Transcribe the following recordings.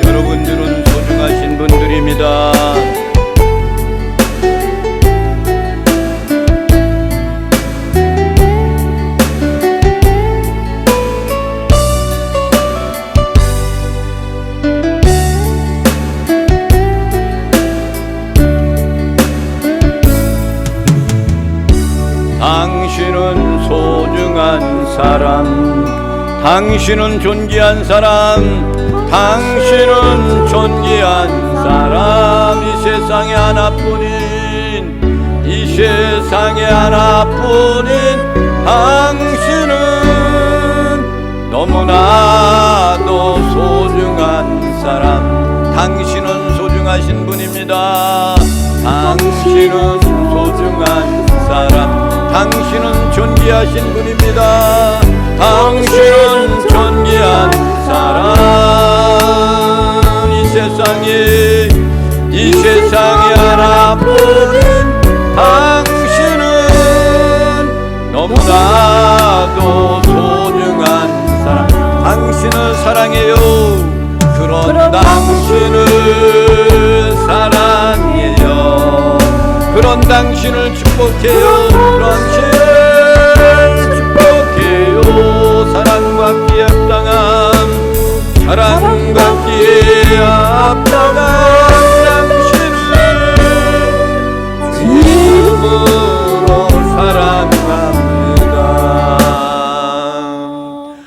여러분들은 소중하신 분들입니다. 당신은 소중한 사람, 당신은 존귀한 사람, 당신은 존귀한 사람. 이 세상에 하나뿐인, 이 세상에 하나뿐인 당신은 너무나도 소중한 사람. 당신은 소중하신 분입니다. 당신은 소중한 사람, 당신은 존귀하신 분입니다. 당신은 존귀한 사람. 이 세상에 하나뿐인 당신은 너무나도 소중한 사람. 당신을 사랑해요. 그런 당신을 사랑해요. 그런 당신을 축복해요. 당신을 축복해요. 사랑받기에 합당한, 사랑받기에 합당한 당신을 주님으로 사랑합니다.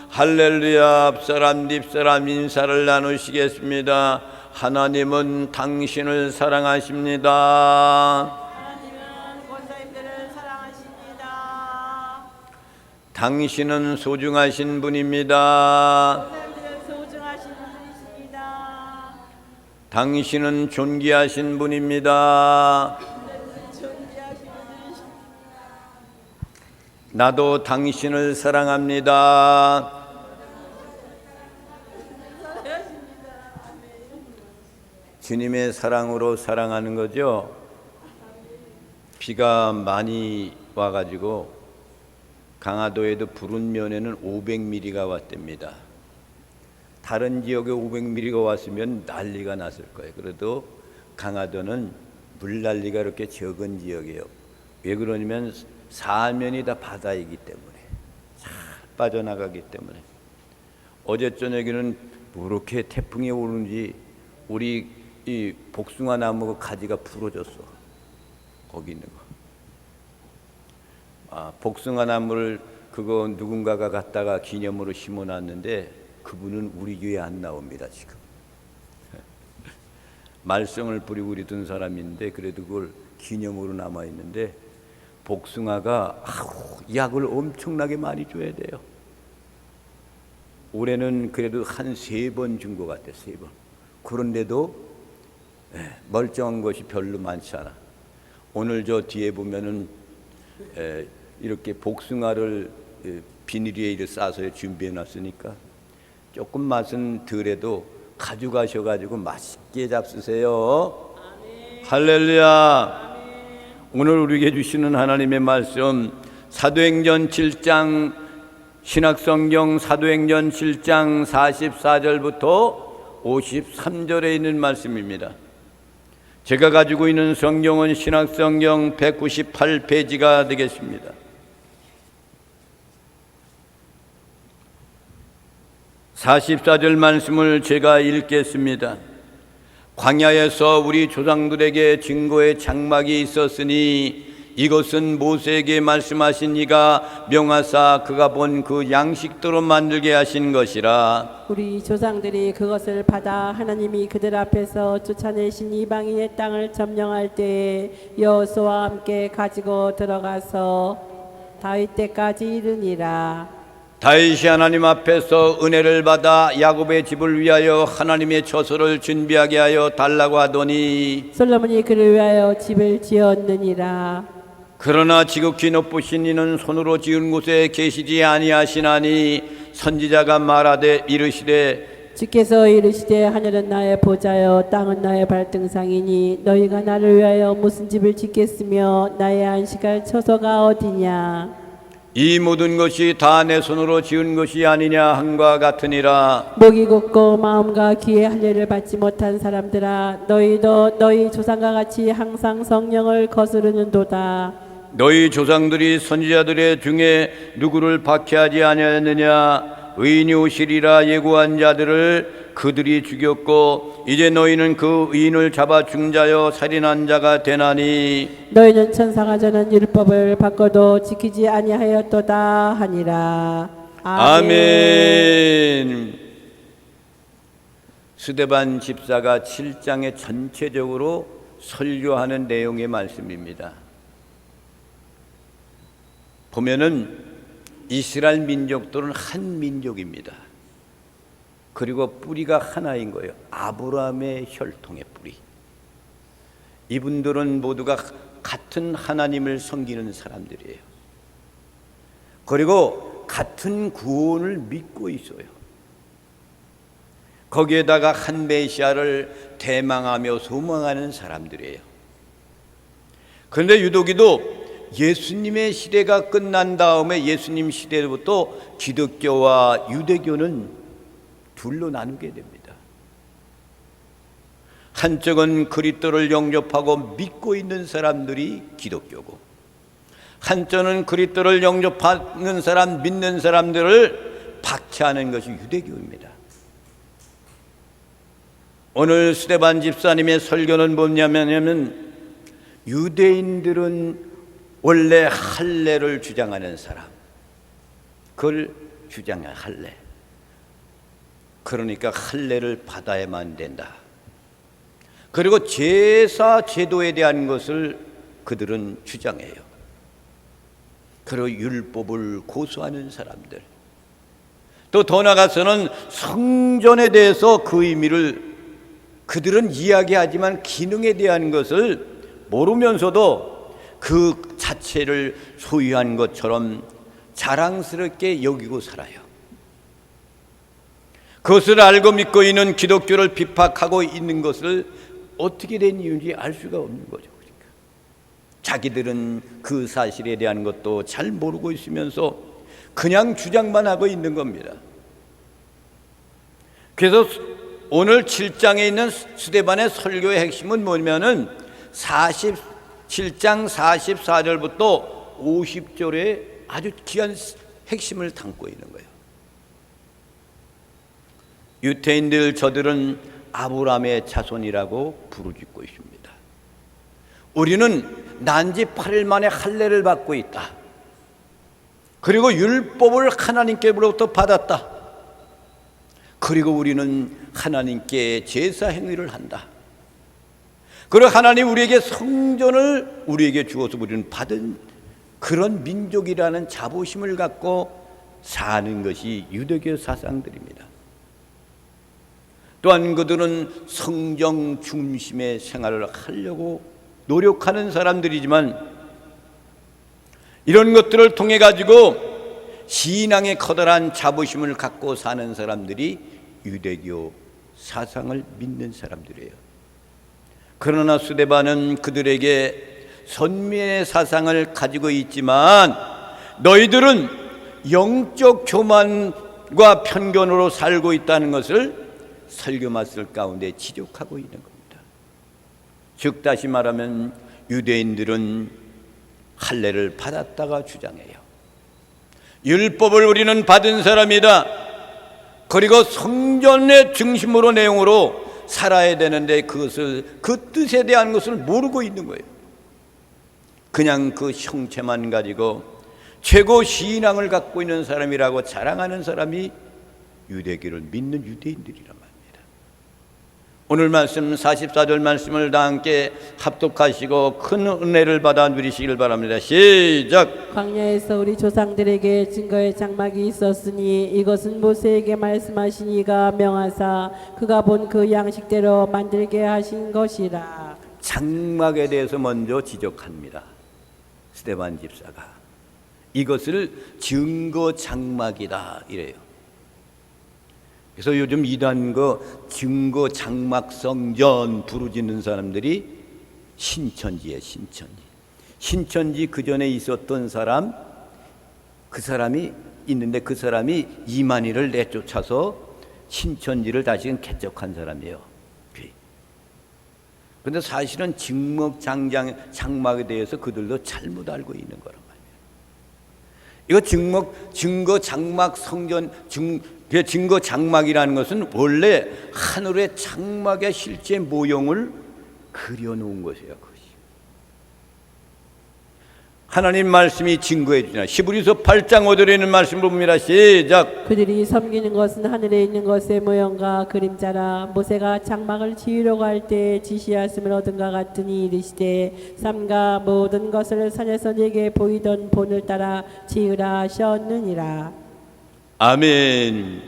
할렐루야. 앞사람 뒷사람 인사를 나누시겠습니다. 하나님은 당신을 사랑하십니다. 당신은 소중하신 분입니다. 당신은 존귀하신 분입니다. 나도 당신을 사랑합니다. 주님의 사랑으로 사랑하는 거죠. 비가 많이 와가지고 강화도에도 부른면에는 500mm가 왔답니다. 다른 지역에 500mm가 왔으면 난리가 났을 거예요. 그래도 강화도는 물난리가 그렇게 적은 지역이에요. 왜 그러냐면 사면이 다 바다이기 때문에, 잘 빠져나가기 때문에. 어제 저녁에는 뭐 이렇게 태풍이 오는지 우리 이 복숭아 나무 가지가 부러졌어. 거기 있는 거. 복숭아 나무를 그거 누군가가 갖다가 기념으로 심어놨는데 그분은 우리 교회에 안 나옵니다. 지금 말썽을 부리고 그러던 사람인데 그래도 그걸 기념으로 남아있는데, 복숭아가 약을 엄청나게 많이 줘야 돼요. 올해는 그래도 한 3번 준 것 같아요. 3번. 그런데도 멀쩡한 것이 별로 많지 않아. 오늘 저 뒤에 보면은 이렇게 복숭아를 비닐에 싸서 준비해 놨으니까 조금 맛은 덜해도 가져가셔가지고 맛있게 잡수세요. 아멘. 할렐루야. 아멘. 오늘 우리에게 주시는 하나님의 말씀, 사도행전 7장, 신약성경 사도행전 7장 44절부터 53절에 있는 말씀입니다. 제가 가지고 있는 성경은 신약성경 198페이지가 되겠습니다. (44절) 말씀을 제가 읽겠습니다. 광야에서 우리 조상들에게 증거의 장막이 있었으니 이것은 모세에게 말씀하신 이가 명하사 그가 본 그 양식대로 만들게 하신 것이라. 우리 조상들이 그것을 받아 하나님이 그들 앞에서 쫓아내신 이방인의 땅을 점령할 때에 여호수아와 함께 가지고 들어가서 다윗 때까지 이르니라. 다윗이 하나님 앞에서 은혜를 받아 야곱의 집을 위하여 하나님의 처소를 준비하게 하여 달라고 하더니 솔로몬이 그를 위하여 집을 지었느니라. 그러나 지극히 높으신 이는 손으로 지은 곳에 계시지 아니하시나니 선지자가 말하되 이르시되 주께서 이르시되 하늘은 나의 보좌여 땅은 나의 발등상이니 너희가 나를 위하여 무슨 집을 짓겠으며 나의 안식할 처소가 어디냐. 이 모든 것이 다 내 손으로 지은 것이 아니냐 함과 같으니라. 목이 곧고 마음과 귀의 할례를 받지 못한 사람들아 너희도 너희 조상과 같이 항상 성령을 거스르는도다. 너희 조상들이 선지자들의 중에 누구를 박해하지 아니하였느냐. 의인이 오시리라 예고한 자들을 그들이 죽였고 이제 너희는 그 의인을 잡아 중자여 살인한 자가 되나니 너희는 천사가 전한 율법을 바꿔도 지키지 아니하였도다 하니라. 아멘. 스데반 집사가 7장에 전체적으로 설교하는 내용의 말씀입니다. 보면은 이스라엘 민족들은 한 민족입니다. 그리고 뿌리가 하나인 거예요. 아브라함의 혈통의 뿌리. 이분들은 모두가 같은 하나님을 섬기는 사람들이에요. 그리고 같은 구원을 믿고 있어요. 거기에다가 한 메시아를 대망하며 소망하는 사람들이에요. 그런데 유독이도 예수님의 시대가 끝난 다음에 예수님 시대부터 기독교와 유대교는 둘로 나누게 됩니다. 한쪽은 그리스도를 영접하고 믿고 있는 사람들이 기독교고, 한쪽은 그리스도를 영접하는 사람, 믿는 사람들을 박해하는 것이 유대교입니다. 오늘 스데반 집사님의 설교는 뭐냐면 유대인들은 원래 할례를 주장하는 사람, 그걸 주장해 할례. 그러니까 할례를 받아야만 된다. 그리고 제사 제도에 대한 것을 그들은 주장해요. 그리고 율법을 고수하는 사람들, 또 더 나아가서는 성전에 대해서 그 의미를 그들은 이야기하지만 기능에 대한 것을 모르면서도 그 자체를 소유한 것처럼 자랑스럽게 여기고 살아요. 그것을 알고 믿고 있는 기독교를 비판하고 있는 것을 어떻게 된 이유인지 알 수가 없는 거죠. 그러니까 자기들은 그 사실에 대한 것도 잘 모르고 있으면서 그냥 주장만 하고 있는 겁니다. 그래서 오늘 7장에 있는 스데반의 설교의 핵심은 뭐냐면은 47장 44절부터 50절에 아주 귀한 핵심을 담고 있는 거예요. 유대인들 저들은 아브라함의 자손이라고 부르짖고 있습니다. 우리는 난지 8일 만에 할례를 받고 있다. 그리고 율법을 하나님께로부터 받았다. 그리고 우리는 하나님께 제사 행위를 한다. 그리고 하나님 우리에게 성전을 우리에게 주어서 우리는 받은 그런 민족이라는 자부심을 갖고 사는 것이 유대교 사상들입니다. 또한 그들은 성경 중심의 생활을 하려고 노력하는 사람들이지만 이런 것들을 통해 가지고 신앙의 커다란 자부심을 갖고 사는 사람들이 유대교 사상을 믿는 사람들이에요. 그러나 스데반은 그들에게 선민의 사상을 가지고 있지만 너희들은 영적 교만과 편견으로 살고 있다는 것을 설교 말씀 가운데 지적하고 있는 겁니다. 즉 다시 말하면 유대인들은 할례를 받았다가 주장해요. 율법을 우리는 받은 사람이다. 그리고 성전의 중심으로 내용으로 살아야 되는데 그것을 그 뜻에 대한 것을 모르고 있는 거예요. 그냥 그 형체만 가지고 최고 신앙을 갖고 있는 사람이라고 자랑하는 사람이 유대교를 믿는 유대인들이란 말입니다. 오늘 말씀 44절 말씀을 다 함께 합독하시고 큰 은혜를 받아 누리시길 바랍니다. 시작. 광야에서 우리 조상들에게 증거의 장막이 있었으니 이것은 모세에게 말씀하신 이가 명하사 그가 본 그 양식대로 만들게 하신 것이라. 장막에 대해서 먼저 지적합니다. 스데반 집사가 이것을 증거 장막이다 이래요. 그래서 요즘 이단 증거 장막 성전 부르짖는 사람들이 신천지에 신천지 그 전에 있었던 사람, 그 사람이 있는데 그 사람이 이만희를 내쫓아서 신천지를 다시 개척한 사람이에요. 그런데 사실은 장막에 대해서 그들도 잘못 알고 있는 거란 말이에요. 이거 증거 장막 성전, 증거 장막이라는 것은 원래 하늘의 장막의 실제 모형을 그려놓은 것이에요. 하나님 말씀이 증거해 주나. 히브리서 8장 5절에 있는 말씀 봅니다. 시작. 그들이 섬기는 것은 하늘에 있는 것의 모형과 그림자라. 모세가 장막을 지으려고 할 때 지시하심을 얻은가 같으니 이르시되 삼가 모든 것을 산에서 네게 보이던 본을 따라 지으라 하셨느니라. 아멘.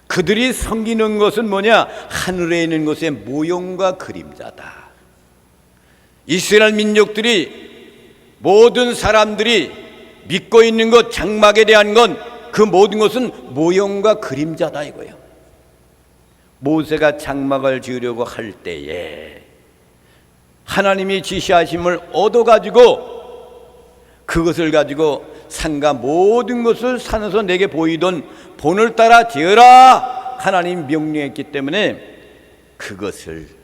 그들이 섬기는 것은 뭐냐? 하늘에 있는 것의 모형과 그림자다. 이스라엘 민족들이, 모든 사람들이 믿고 있는 것, 장막에 대한 건, 그 모든 것은 모형과 그림자다 이거예요. 모세가 장막을 지으려고 할 때에 하나님이 지시하심을 얻어가지고 그것을 가지고 산과 모든 것을 산에서 내게 보이던 본을 따라 지으라 하나님 명령했기 때문에 그것을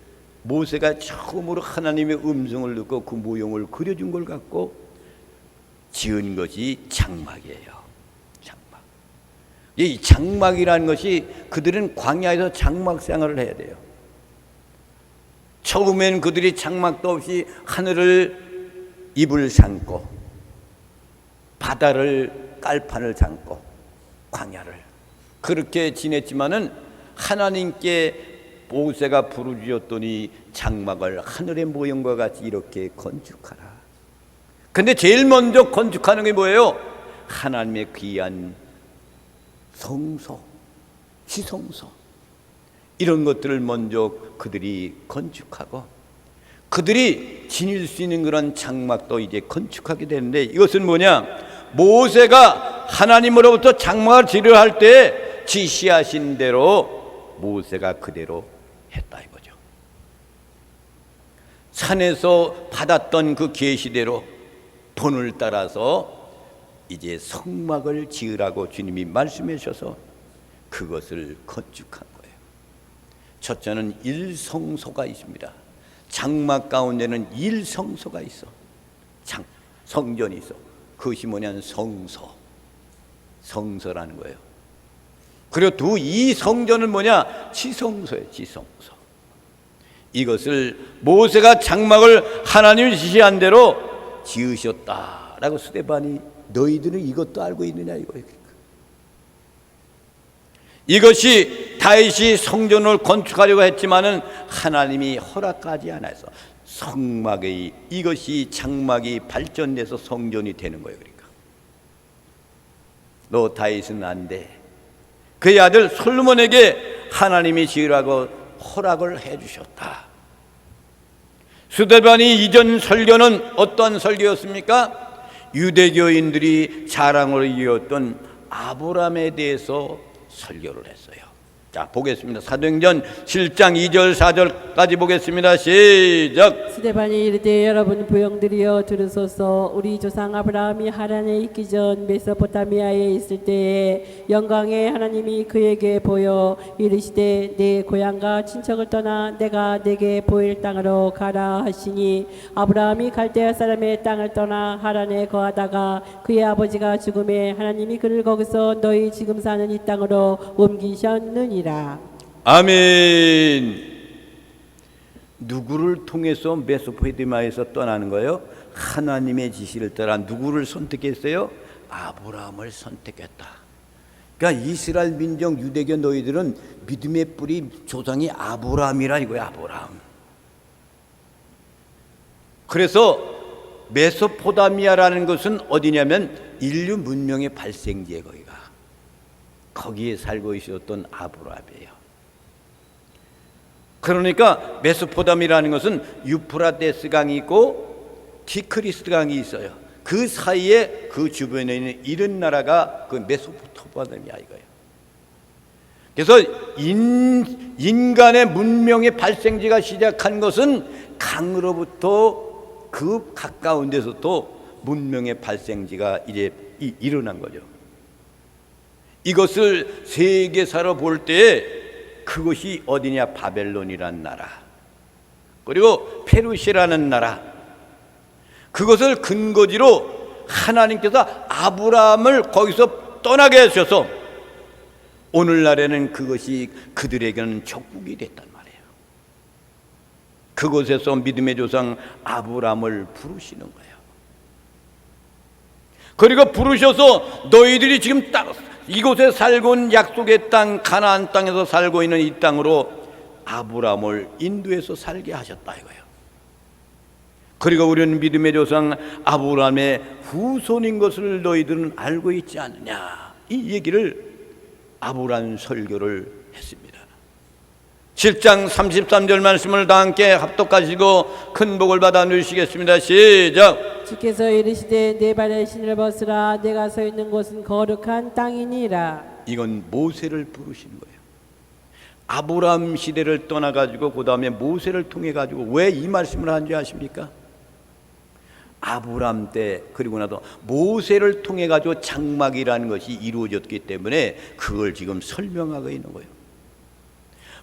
모세가 처음으로 하나님의 음성을 듣고 그 모형을 그려준 걸 갖고 지은 것이 장막이에요. 장막. 이 장막이라는 것이, 그들은 광야에서 장막 생활을 해야 돼요. 처음엔 그들이 장막도 없이 하늘을 이불 삼고 바다를 깔판을 삼고 광야를 그렇게 지냈지만은 하나님께 모세가 부르짖었더니 장막을 하늘의 모형과 같이 이렇게 건축하라. 근데 제일 먼저 건축하는 게 뭐예요? 하나님의 귀한 성소, 지성소, 이런 것들을 먼저 그들이 건축하고 그들이 지닐 수 있는 그런 장막도 이제 건축하게 되는데, 이것은 뭐냐? 모세가 하나님으로부터 장막을 지으려 할 때 지시하신 대로 모세가 그대로 했다 이거죠. 산에서 받았던 그 계시대로 본을 따라서 이제 성막을 지으라고 주님이 말씀해 주셔서 그것을 건축한 거예요. 첫째는 일성소가 있습니다. 장막 가운데는 일성소가 있어. 성전이 있어. 그것이 뭐냐면 성서라는 거예요. 그리고 이 성전은 뭐냐? 지성소예요. 지성소. 이것을 모세가 장막을 하나님이 지시한 대로 지으셨다라고 스데반이, 너희들은 이것도 알고 있느냐 이거예요. 이것이 다윗이 성전을 건축하려고 했지만은 하나님이 허락하지 않아서 성막의 이것이 장막이 발전돼서 성전이 되는 거예요. 그러니까 너 다윗은 안 돼. 그의 아들 솔로몬에게 하나님이 지으라고 허락을 해주셨다. 스데반이 이전 설교는 어떤 설교였습니까? 유대교인들이 자랑으로 이었던 아브라함에 대해서 설교를 했어요. 자, 보겠습니다. 사도행전 7장 2절 4절까지 보겠습니다. 시작. 스데반이 이르되 여러분 부형들이여 들으소서. 우리 조상 아브라함이 하란에 있기 전 메소포타미아에 있을 때에 영광의 하나님이 그에게 보여 이르시되 내 고향과 친척을 떠나 내가 내게 보일 땅으로 가라 하시니, 아브라함이 갈대아 사람의 땅을 떠나 하란에 거하다가 그의 아버지가 죽음에 하나님이 그를 거기서 너희 지금 사는 이 땅으로 옮기셨느니라. 아멘. 누구를 통해서 메소포타미아에서 떠나는 거예요? 하나님의 지시를 따라 누구를 선택했어요? 아브라함을 선택했다. 그러니까 이스라엘 민족 유대교 너희들은 믿음의 뿌리 조상이 아브라함이라 이거예요. 아브라함. 그래서 메소포타미아라는 것은 어디냐면 인류 문명의 발생지에 거기에 살고 있었던 아브라함이에요. 그러니까 메소포타미아라는 것은 유프라테스 강이 있고 티크리스 강이 있어요. 그 사이에 그 주변에 있는 이런 나라가 그 메소포타미아 이거예요. 그래서 인간의 문명의 발생지가 시작한 것은 강으로부터 그 가까운 데서부터 문명의 발생지가 이제 일어난 거죠. 이것을 세계사로 볼 때 그것이 어디냐? 바벨론이라는 나라, 그리고 페르시아라는 나라, 그것을 근거지로 하나님께서 아브라함을 거기서 떠나게 하셔서 오늘날에는 그것이 그들에게는 적국이 됐단 말이에요. 그곳에서 믿음의 조상 아브라함을 부르시는 거예요. 그리고 부르셔서 너희들이 지금 이곳에 살고 있는 약속의 땅 가나안 땅에서 살고 있는 이 땅으로 아브라함을 인도해서 살게 하셨다 이거예요. 그리고 우리는 믿음의 조상 아브라함의 후손인 것을 너희들은 알고 있지 않느냐, 이 얘기를 아브라함 설교를 했습니다. 7장 33절 말씀을 다 함께 합독하시고 큰 복을 받아 누리시겠습니다. 시작. 주께서 이르시되 내 발에 신을 벗으라. 내가 서 있는 곳은 거룩한 땅이니라. 이건 모세를 부르시는 거예요. 아브라함 시대를 떠나가지고 그 다음에 모세를 통해가지고 왜 이 말씀을 한지 아십니까? 아브라함 때 그리고 나서 모세를 통해가지고 장막이라는 것이 이루어졌기 때문에 그걸 지금 설명하고 있는 거예요.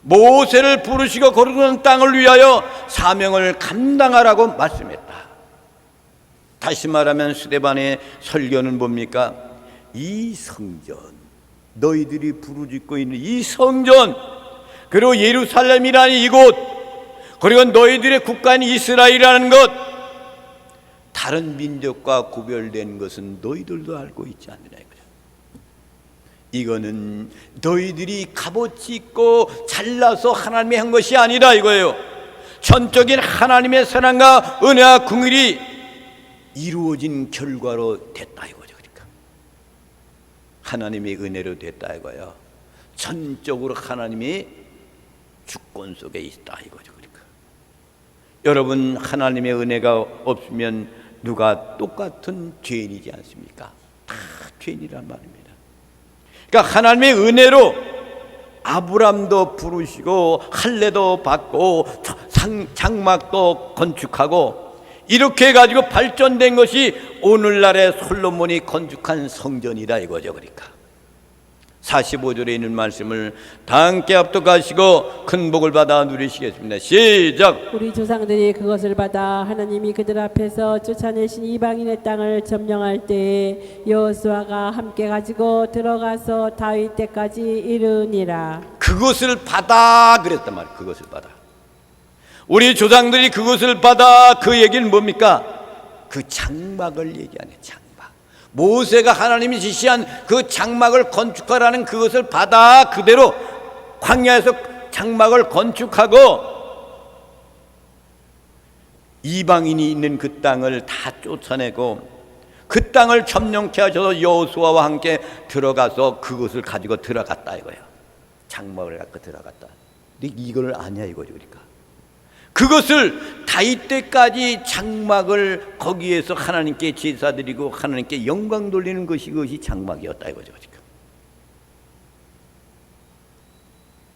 모세를 부르시고 거룩한 땅을 위하여 사명을 감당하라고 말씀했다. 다시 말하면 스데반의 설교는 뭡니까? 이 성전, 너희들이 부르짖고 있는 이 성전, 그리고 예루살렘이라는 이곳, 그리고 너희들의 국가인 이스라엘이라는 것, 다른 민족과 구별된 것은 너희들도 알고 있지 않느냐 이거죠. 이거는 너희들이 값어치 있고 잘나서 하나님이 한 것이 아니라 이거예요. 전적인 하나님의 사랑과 은혜와 긍휼이 이루어진 결과로 됐다 이거죠. 그러니까 하나님의 은혜로 됐다 이거예요. 전적으로 하나님이 주권 속에 있다 이거죠. 그러니까 여러분, 하나님의 은혜가 없으면 누가 똑같은 죄인이지 않습니까? 다 죄인이란 말입니다. 그러니까 하나님의 은혜로 아브람도 부르시고 할례도 받고 장막도 건축하고 이렇게 해가지고 발전된 것이 오늘날의 솔로몬이 건축한 성전이다 이거죠. 그러니까 45절에 있는 말씀을 다 함께 합독하시고 큰 복을 받아 누리시겠습니다. 시작. 우리 조상들이 그것을 받아 하나님이 그들 앞에서 쫓아내신 이방인의 땅을 점령할 때에 여호수아가 함께 가지고 들어가서 다윗 때까지 이르니라. 그것을 받아 그랬단 말이에요. 그것을 받아. 우리 조상들이 그것을 받아, 그 얘기는 뭡니까? 그 장막을 얘기하네. 장막. 모세가 하나님이 지시한 그 장막을 건축하라는 그것을 받아 그대로 광야에서 장막을 건축하고 이방인이 있는 그 땅을 다 쫓아내고 그 땅을 점령케 하셔서 여호수아와 함께 들어가서 그것을 가지고 들어갔다 이거예요. 장막을 갖고 들어갔다. 근데 이걸 아냐 이거죠. 그러니까 그것을 다윗 때까지 장막을 거기에서 하나님께 제사드리고 하나님께 영광 돌리는 것이 그것이 장막이었다 이거죠. 지금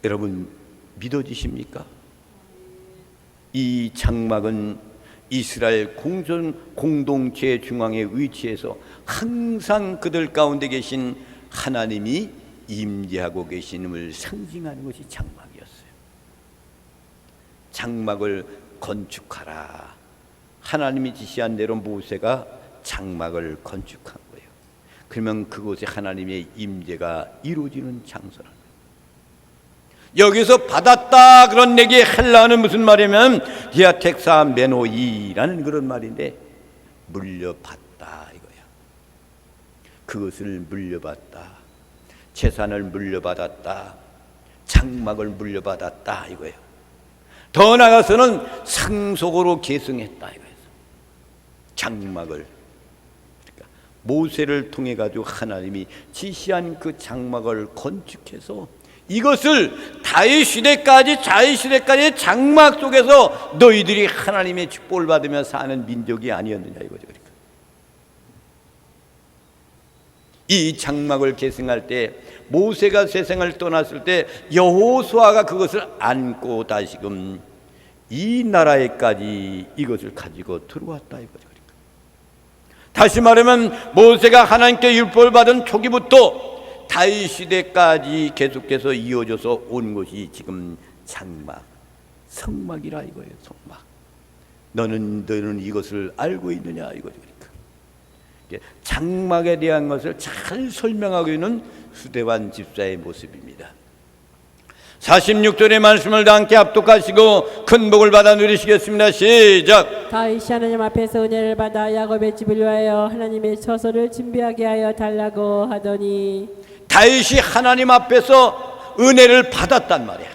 여러분 믿어지십니까? 이 장막은 이스라엘 공동체 중앙에 위치해서 항상 그들 가운데 계신 하나님이 임재하고 계심을 상징하는 것이 장막이었어요. 장막을 건축하라. 하나님이 지시한 대로 모세가 장막을 건축한 거예요. 그러면 그곳에 하나님의 임재가 이루어지는 장소라. 여기서 받았다 그런 얘기 헬라어는 무슨 말이냐면 디아텍사 메노이라는 그런 말인데 물려받다 이거야. 그것을 물려받다. 재산을 물려받았다. 장막을 물려받았다 이거예요. 더 나아가서는 상속으로 계승했다 이거예요. 장막을. 그러니까 모세를 통해 가지고 하나님이 지시한 그 장막을 건축해서 이것을 다윗 시대까지 장막 속에서 너희들이 하나님의 축복을 받으며 사는 민족이 아니었느냐 이거죠. 그러니까 이 장막을 계승할 때 모세가 세상을 떠났을 때 여호수아가 그것을 안고 다시금 이 나라에까지 이것을 가지고 들어왔다 이거죠. 다시 말하면 모세가 하나님께 율법을 받은 초기부터 다윗 시대까지 계속해서 이어져서 온 것이 지금 장막, 성막이라 이거예요. 성막. 너는 이것을 알고 있느냐 이거죠. 그러니까 장막에 대한 것을 잘 설명하고 있는 수대환 집사의 모습입니다. 46절의 말씀을 다 함께 합독하시고 큰 복을 받아 누리시겠습니다. 시작. 다윗이 하나님 앞에서 은혜를 받아 야곱의 집을 위하여 하나님의 처소를 준비하게 하여 달라고 하더니, 다윗이 하나님 앞에서 은혜를 받았단 말이야.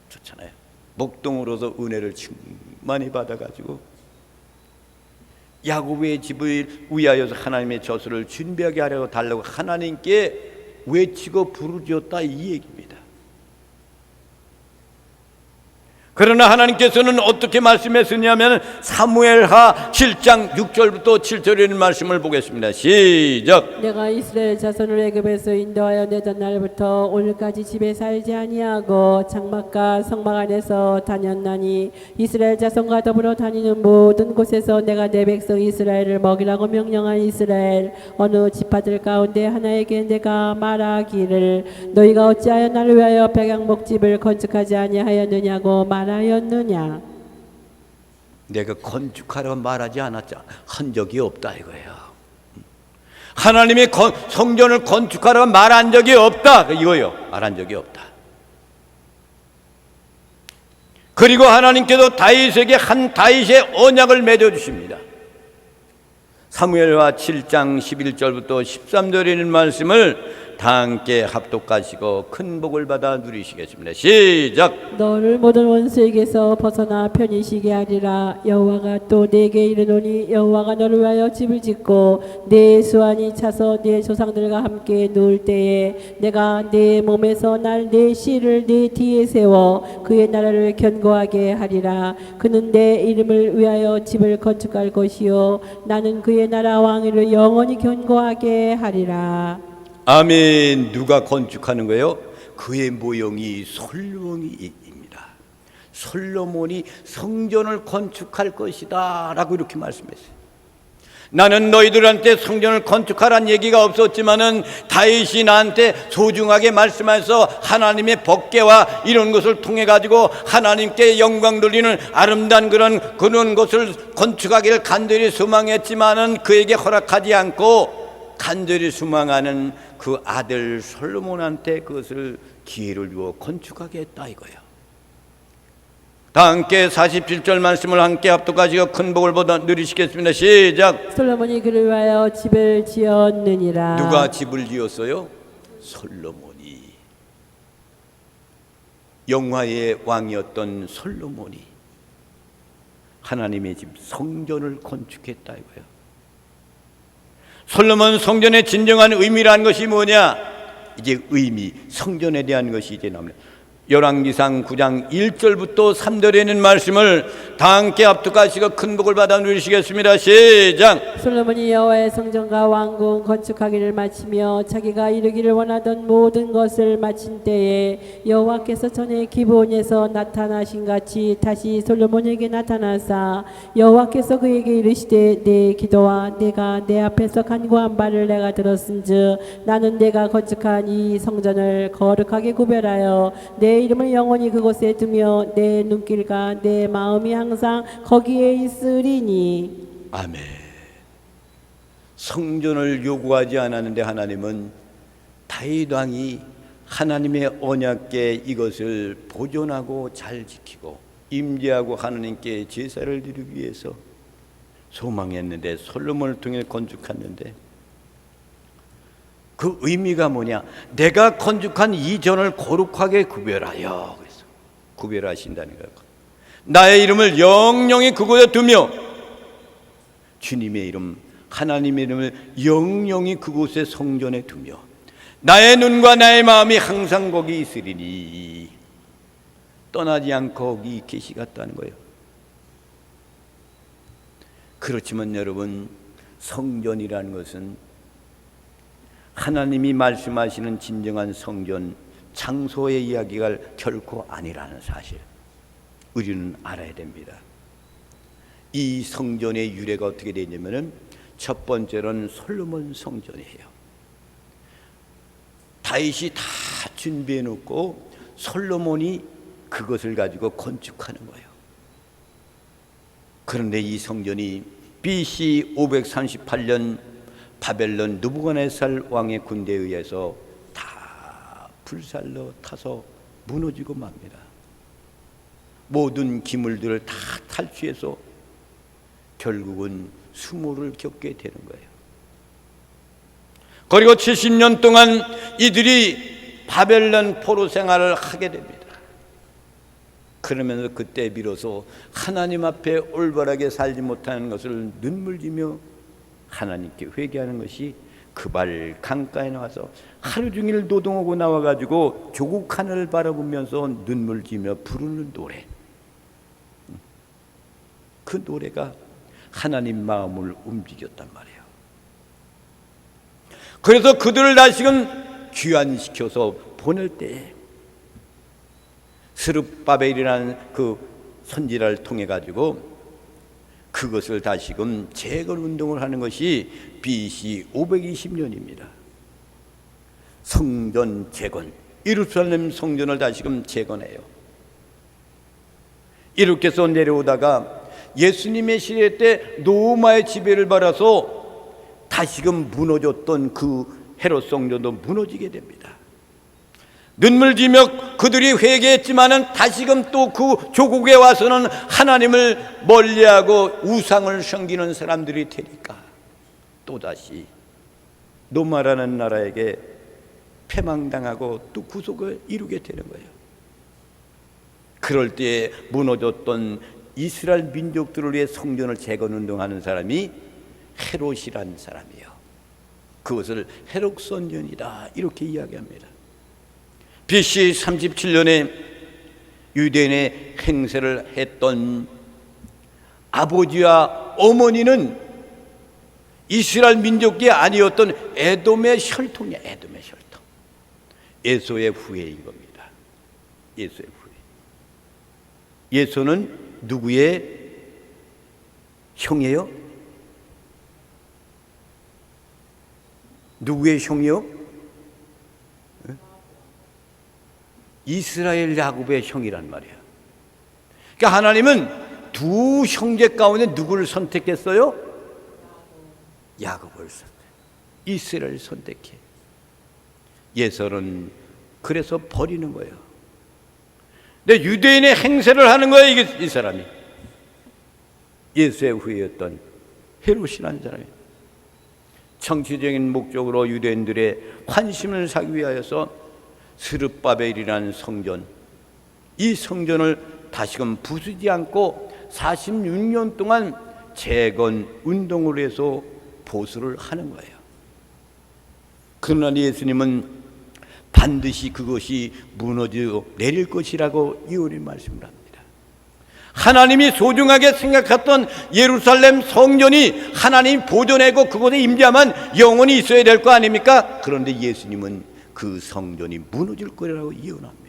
좋잖아요. 목동으로서 은혜를 충만히 받아가지고 야곱의 집을 위하여서 하나님의 처소를 준비하게 하려고 달라고 하나님께 외치고 부르짖었다 이 얘기입니다. 그러나 하나님께서는 어떻게 말씀했느냐면 사무엘하 7장 6절부터 7절에 있는 말씀을 보겠습니다. 시작. 내가 이스라엘 자손을 애굽에서 인도하여 내던 날부터 오늘까지 집에 살지 아니하고 장막과 성막 안에서 다녔나니 이스라엘 자손과 더불어 다니는 모든 곳에서 내가 내 백성 이스라엘을 먹이라고 명령한 이스라엘 어느 지파들 가운데 하나에게 내가 말하기를 너희가 어찌하여 나를 위하여 백향목집을 건축하지 아니하였느냐고 말하였느냐. 내가 건축하라고 말하지 않았자 한 적이 없다 이거예요. 하나님이 성전을 건축하라고 말한 적이 없다 이거예요. 말한 적이 없다. 그리고 하나님께서 다윗에게 한 다윗의 언약을 맺어 주십니다. 사무엘하 7장 11절부터 13절에 있는 말씀을 다 함께 합독하시고 큰 복을 받아 누리시겠습니다. 시작. 너를 모든 원수에게서 벗어나 편히 쉬게 하리라. 여호와가 또 내게 이르노니 여호와가 너를 위하여 집을 짓고 내 수완이 차서 내 조상들과 함께 누울 때에 내가 내 몸에서 날 내 씨를 내 뒤에 세워 그의 나라를 견고하게 하리라. 그는 내 이름을 위하여 집을 건축할 것이요 나는 그의 나라 왕위를 영원히 견고하게 하리라. 아멘. 누가 건축하는 거예요? 그의 모형이 솔로몬입니다. 솔로몬이 성전을 건축할 것이다 라고 이렇게 말씀했어요. 나는 너희들한테 성전을 건축하라는 얘기가 없었지만은 다윗이 나한테 소중하게 말씀해서 하나님의 법궤와 이런 것을 통해 가지고 하나님께 영광 돌리는 아름다운 그런 것을 건축하기를 간절히 소망했지만은 그에게 허락하지 않고 간절히 소망하는 그 아들 솔로몬한테 그것을 기회를 주어 건축하게 했다 이거예요. 다 함께 47절 말씀을 함께 합독하시고 큰 복을 받아 누리시겠습니다. 시작. 솔로몬이 그를 위하여 집을 지었느니라. 누가 집을 지었어요? 솔로몬이. 영화의 왕이었던 솔로몬이 하나님의 집 성전을 건축했다 이거예요. 솔로몬 성전의 진정한 의미라는 것이 뭐냐? 이제 의미, 성전에 대한 것이 이제 나옵니다. 열왕기상 9장 1절부터 3절에 있는 말씀을 다 함께 합독하시고 큰 복을 받아 누리시겠습니다. 시작. 솔로몬이 여호와의 성전과 왕궁 건축하기를 마치며 자기가 이루기를 원하던 모든 것을 마친 때에 여호와께서 전에 기브온에서 나타나신 같이 다시 솔로몬에게 나타나사 여호와께서 그에게 이르시되 내 기도와 내가 내 앞에서 간구한 바를 내가 들었은즉 나는 내가 건축한 이 성전을 거룩하게 구별하여 내 이름을 영원히 그곳에 두며 내 눈길과 내 마음이 항상 거기에 있으리니. 아멘. 성전을 요구하지 않았는데 하나님은 다윗 왕이 하나님의 언약궤 이것을 보존하고 잘 지키고 임재하고 하나님께 제사를 드리기 위해서 소망했는데 솔로몬을 통해 건축했는데 그 의미가 뭐냐? 내가 건축한 이 전을 거룩하게 구별하여 그래서 구별하신다는 거예요. 나의 이름을 영영히 그곳에 두며 주님의 이름, 하나님의 이름을 영영히 그곳에 성전에 두며 나의 눈과 나의 마음이 항상 거기 있으리니 떠나지 않고 거기 계시겠다는 거예요. 그렇지만 여러분 성전이라는 것은 하나님이 말씀하시는 진정한 성전, 장소의 이야기가 결코 아니라는 사실 우리는 알아야 됩니다. 이 성전의 유래가 어떻게 되냐면은 첫 번째로는 솔로몬 성전이에요. 다윗이 다 준비해 놓고 솔로몬이 그것을 가지고 건축하는 거예요. 그런데 이 성전이 BC 538년 바벨론 느부갓네살 왕의 군대에 의해서 다 불살러 타서 무너지고 맙니다. 모든 기물들을 다 탈취해서 결국은 수모를 겪게 되는 거예요. 그리고 70년 동안 이들이 바벨론 포로 생활을 하게 됩니다. 그러면서 그때 비로소 하나님 앞에 올바르게 살지 못하는 것을 눈물지며 하나님께 회개하는 것이 그발 강가에 나와서 하루 종일 노동하고 나와가지고 조국 하늘을 바라보면서 눈물지며 부르는 노래, 그 노래가 하나님 마음을 움직였단 말이에요. 그래서 그들을 다시금 귀환시켜서 보낼 때에 스룹바벨이라는 그 선지자를 통해 가지고 그것을 다시금 재건 운동을 하는 것이 BC 520년입니다. 성전 재건, 예루살렘 성전을 다시금 재건해요. 이렇게 해서 내려오다가 예수님의 시대 때 로마의 지배를 받아서 다시금 무너졌던 그 헤롯 성전도 무너지게 됩니다. 눈물지며 그들이 회개했지만은 다시금 또 그 조국에 와서는 하나님을 멀리하고 우상을 섬기는 사람들이 되니까 또다시 로마라는 나라에게 패망당하고 또 구속을 이루게 되는 거예요. 그럴 때에 무너졌던 이스라엘 민족들을 위해 성전을 재건운동하는 사람이 헤롯이라는 사람이에요. 그것을 헤롯 성전이다 이렇게 이야기합니다. BC 37년에 유대인의 행세를 했던 아버지와 어머니는 이스라엘 민족이 아니었던 에돔의 혈통이야. 에돔의 혈통. 에서의 후예인 겁니다. 에서의 후예. 에서는 누구의 형이에요? 누구의 형이요? 이스라엘 야곱의 형이란 말이에요. 그러니까 하나님은 두 형제 가운데 누구를 선택했어요? 야곱을 선택. 이스라엘을 선택해. 예서는 그래서 버리는 거예요. 근데 유대인의 행세를 하는 거예요. 이게 이 사람이 예수의 후예였던 헤롯이라는 사람이 정치적인 목적으로 유대인들의 환심을 사기 위하여서 스룹바벨이라는 성전, 이 성전을 다시금 부수지 않고 46년 동안 재건 운동을 해서 보수를 하는 거예요. 그러나 예수님은 반드시 그것이 무너져 내릴 것이라고 이어리 말씀을 합니다. 하나님이 소중하게 생각했던 예루살렘 성전이 하나님 보존하고 그곳에 임재하면 영원히 있어야 될 거 아닙니까? 그런데 예수님은 그 성전이 무너질 거라고 예언합니다.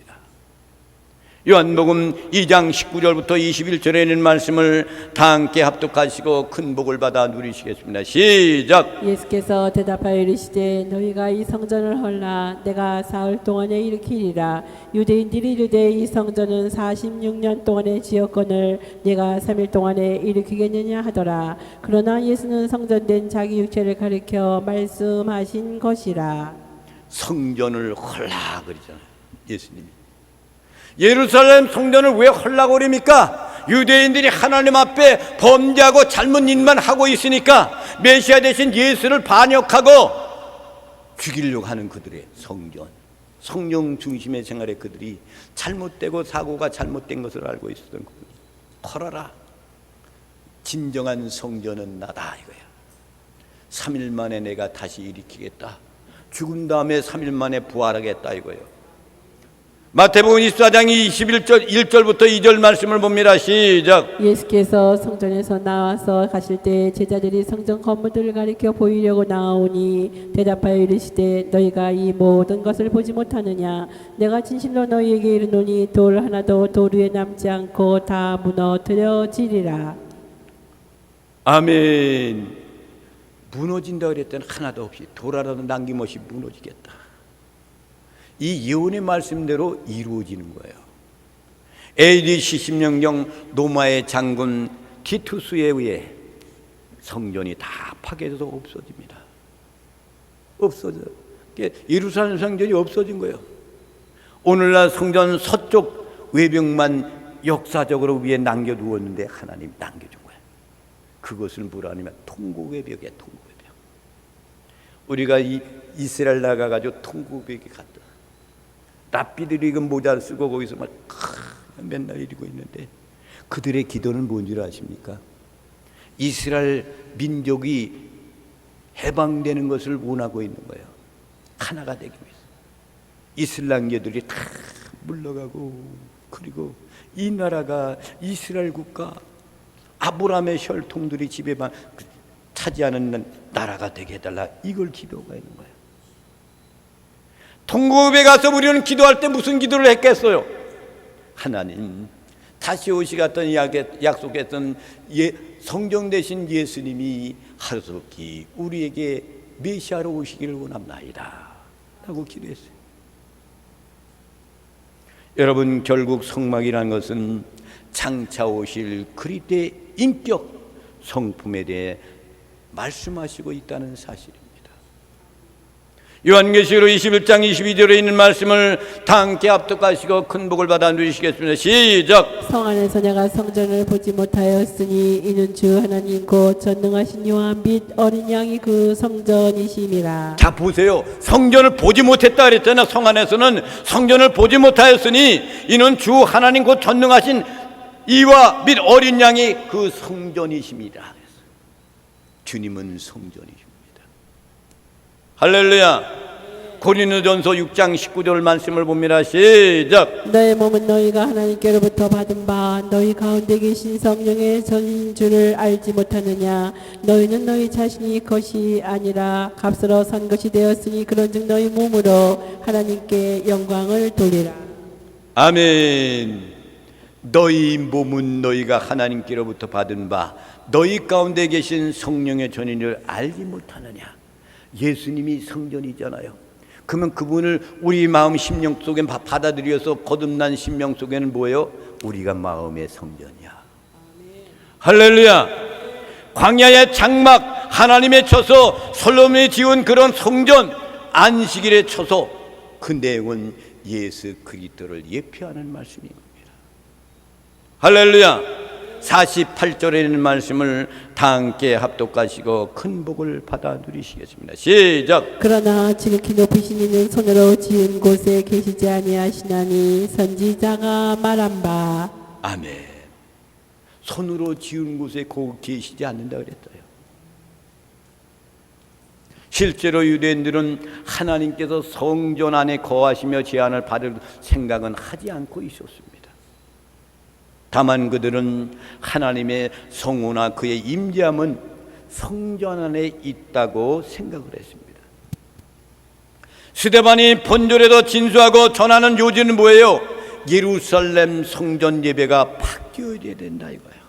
요한복음 2장 19절부터 21절에 있는 말씀을 다 함께 합독하시고 큰 복을 받아 누리시겠습니다. 시작. 예수께서 대답하여 이르시되 너희가 이 성전을 헐라 내가 사흘 동안에 일으키리라. 유대인들이 이르되 이 성전은 46년 동안에 지었거늘 내가 3일 동안에 일으키겠느냐 하더라. 그러나 예수는 성전된 자기 육체를 가리켜 말씀하신 것이라. 성전을 헐라 그러잖아요. 예수님이 예루살렘 성전을 왜 헐라고 그럽니까? 유대인들이 하나님 앞에 범죄하고 잘못 일만 하고 있으니까 메시아 대신 예수를 반역하고 죽이려고 하는 그들의 성전, 성령 중심의 생활에 그들이 잘못되고 사고가 잘못된 것을 알고 있었던 그들. 헐어라. 진정한 성전은 나다 이거야. 3일 만에 내가 다시 일으키겠다. 죽은 다음에 3일 만에 부활하겠다 이거예요. 마태복음 24장 1절부터 2절 말씀을 봅니다. 시작. 예수께서 성전에서 나와서 가실 때 제자들이 성전 건물들을 가리켜 보이려고 나오니 대답하여 이르시되 너희가 이 모든 것을 보지 못하느냐? 내가 진실로 너희에게 이르노니 돌 하나도 돌 위에 남지 않고 다 무너뜨려지리라. 아멘. 무너진다 그랬더니 하나도 없이 돌 하나도 남김없이 무너지겠다. 이 예언의 말씀대로 이루어지는 거예요. AD 70년경 로마의 장군 티투스에 의해 성전이 다 파괴돼서 없어집니다. 없어져요. 예루살렘 성전이 없어진 거예요. 오늘날 성전 서쪽 외벽만 역사적으로 위에 남겨두었는데 하나님 남겨준 거예요. 그것을 뭐라 하냐면 통곡외벽이에요. 통곡외벽. 우리가 이스라엘 나가가지고 통곡외벽에 갔다. 랍비들이 그 모자를 쓰고 거기서 막 맨날 이러고 있는데 그들의 기도는 뭔 줄 아십니까? 이스라엘 민족이 해방되는 것을 원하고 있는 거예요. 하나가 되기 위해서. 이슬람교들이 다 물러가고, 그리고 이 나라가 이스라엘 국가 아브라함의 혈통들이 지배만 차지하는 나라가 되게 해달라, 이걸 기도가 있는 거예요. 통곡에 가서 우리는 기도할 때 무슨 기도를 했겠어요? 하나님, 다시 오시겠던 약속했던 성령 되신 예수님이 하루속히 우리에게 메시아로 오시기를 원합나이다 라고 기도했어요. 여러분, 결국 성막이라는 것은 장차 오실 그리스도의 인격 성품에 대해 말씀하시고 있다는 사실입니다. 요한계시록 21장 22절에 있는 말씀을 다 함께 합독하시고 큰 복을 받아 누리시겠습니다. 시작. 성 안에서 내가 성전을 보지 못하였으니 이는 주 하나님 곧 전능하신 여호와 및 어린 양이 그 성전이심이라. 자, 보세요. 성전을 보지 못했다 그랬잖아. 성 안에서는 성전을 보지 못하였으니 이는 주 하나님 곧 전능하신 이와 및 어린 양이 그 성전이십니다. 주님은 성전이십니다. 할렐루야. 고린도전서 6장 19절 말씀을 봅니다. 시작. 너의 몸은 너희가 하나님께로부터 받은 바 너희 가운데 계신 성령의 전인 줄을 알지 못하느냐? 너희는 너희 자신이 것이 아니라 값으로 산 것이 되었으니 그런즉 너희 몸으로 하나님께 영광을 돌리라. 아멘. 너희 몸은 너희가 하나님께로부터 받은 바 너희 가운데 계신 성령의 전인을 알지 못하느냐? 예수님이 성전이잖아요. 그러면 그분을 우리 마음 심령 속에 받아들여서 거듭난 심령 속에는 뭐예요? 우리가 마음의 성전이야. 할렐루야. 광야의 장막 하나님의 쳐서 솔로몬이 지은 그런 성전 안식일에 쳐서 그 내용은 예수 그리스도를 예표하는 말씀입니다. 할렐루야. 48절에 있는 말씀을 다 함께 합독하시고 큰 복을 받아 누리시겠습니다. 시작. 그러나 지극히 높으신 이는 손으로 지은 곳에 계시지 아니하시나니 선지자가 말한 바. 아멘. 손으로 지은 곳에 계시지 않는다 그랬어요. 실제로 유대인들은 하나님께서 성전 안에 거하시며 제한을 받을 생각은 하지 않고 있었습니다. 다만 그들은 하나님의 성호나 그의 임재함은 성전 안에 있다고 생각을 했습니다. 스데반이 본절에도 진수하고 전하는 요지는 뭐예요? 예루살렘 성전 예배가 바뀌어야 된다 이거예요.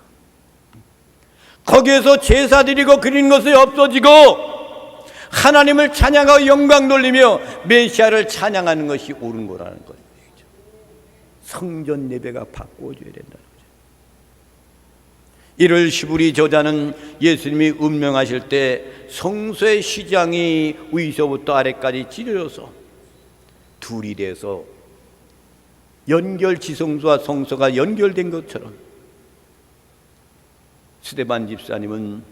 거기에서 제사 드리고 그리는 것이 없어지고 하나님을 찬양하고 영광 돌리며 메시아를 찬양하는 것이 옳은 거라는 거예요. 성전 예배가 바꾸어져야 된다는 거죠. 이를 시브리 저자는 예수님이 운명하실 때 성소의 시장이 위서부터 아래까지 찢어져서 둘이 돼서 지성소와 성소가 연결된 것처럼 스데반 집사님은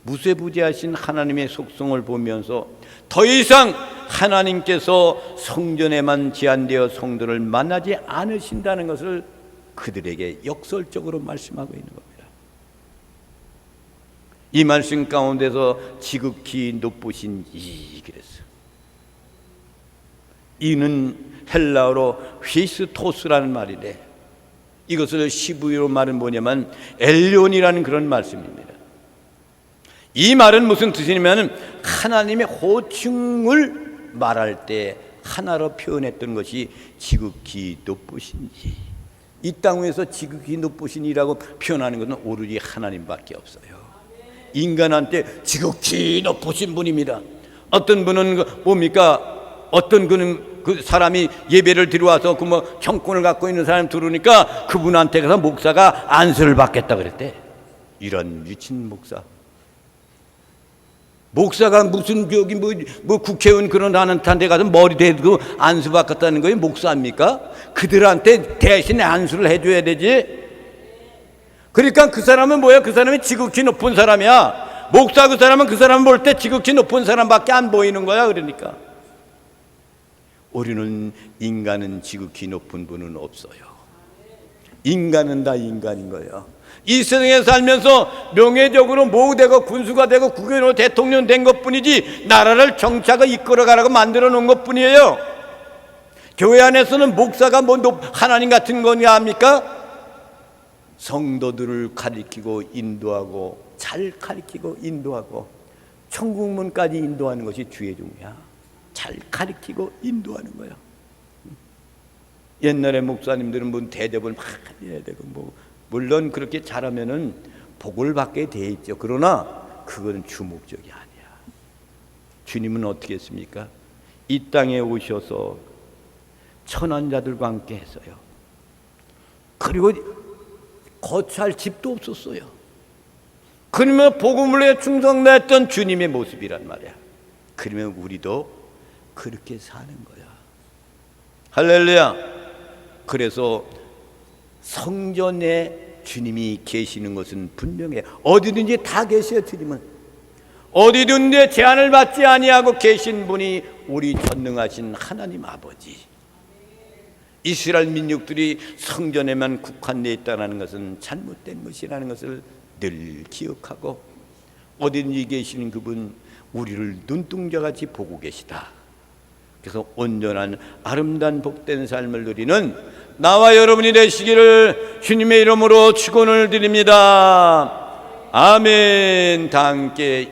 무쇠부재하신 하나님의 속성을 보면서 더 이상 하나님께서 성전에만 제한되어 성도를 만나지 않으신다는 것을 그들에게 역설적으로 말씀하고 있는 겁니다. 이 말씀 가운데서 지극히 높으신 이 그랬어요. 이는 헬라어로 휘스토스라는 말이래. 이것을 시브이로 말은 뭐냐면 엘리온이라는 그런 말씀입니다. 이 말은 무슨 뜻이냐면 하나님의 호칭을 말할 때 하나로 표현했던 것이 지극히 높으신지, 이 땅 위에서 지극히 높으신이라고 표현하는 것은 오로지 하나님밖에 없어요. 인간한테 지극히 높으신 분입니다. 어떤 분은 뭡니까? 어떤 그 사람이 예배를 드려와서 그 뭐 형권을 갖고 있는 사람 들으니까 그분한테 가서 목사가 안수를 받겠다 그랬대. 이런 미친 목사. 목사가 무슨 저기 뭐 국회의원 그런 한테 가서 머리 대고 안수 받겠다는 거예요? 목사입니까? 그들한테 대신 안수를 해줘야 되지. 그러니까 그 사람은 뭐야? 그 사람이 지극히 높은 사람이야. 목사 그 사람은 그 사람 볼 때 지극히 높은 사람밖에 안 보이는 거야. 그러니까 우리는 인간은 지극히 높은 분은 없어요. 인간은 다 인간인 거예요. 이 세상에 살면서 명예적으로 뭐 되고 군수가 되고 국회의원 대통령 된 것뿐이지 나라를 정착을 이끌어가라고 만들어 놓은 것뿐이에요. 교회 안에서는 목사가 뭐 하나님 같은 거냐 합니까? 성도들을 가리키고 인도하고, 잘 가리키고 인도하고 천국문까지 인도하는 것이 주의 종이야. 잘 가리키고 인도하는 거야. 옛날에 목사님들은 뭐 대접을 막 해야 되고 뭐 물론 그렇게 잘하면은 복을 받게 돼 있죠. 그러나 그건 주목적이 아니야. 주님은 어떻게 했습니까? 이 땅에 오셔서 천한 자들과 함께 했어요. 그리고 거처할 집도 없었어요. 그러면 복음을 위해 충성했던 주님의 모습이란 말이야. 그러면 우리도 그렇게 사는 거야. 할렐루야. 그래서 성전에 주님이 계시는 것은 분명해요. 어디든지 다 계셔요. 주님은 어디든지 제한을 받지 아니하고 계신 분이 우리 전능하신 하나님 아버지. 이스라엘 민족들이 성전에만 국한되어 있다는 것은 잘못된 것이라는 것을 늘 기억하고, 어디든지 계시는 그분 우리를 눈동자같이 보고 계시다. 그래서 온전한 아름다운 복된 삶을 누리는 나와 여러분이 되시기를 주님의 이름으로 축원을 드립니다. 아멘. 다 함께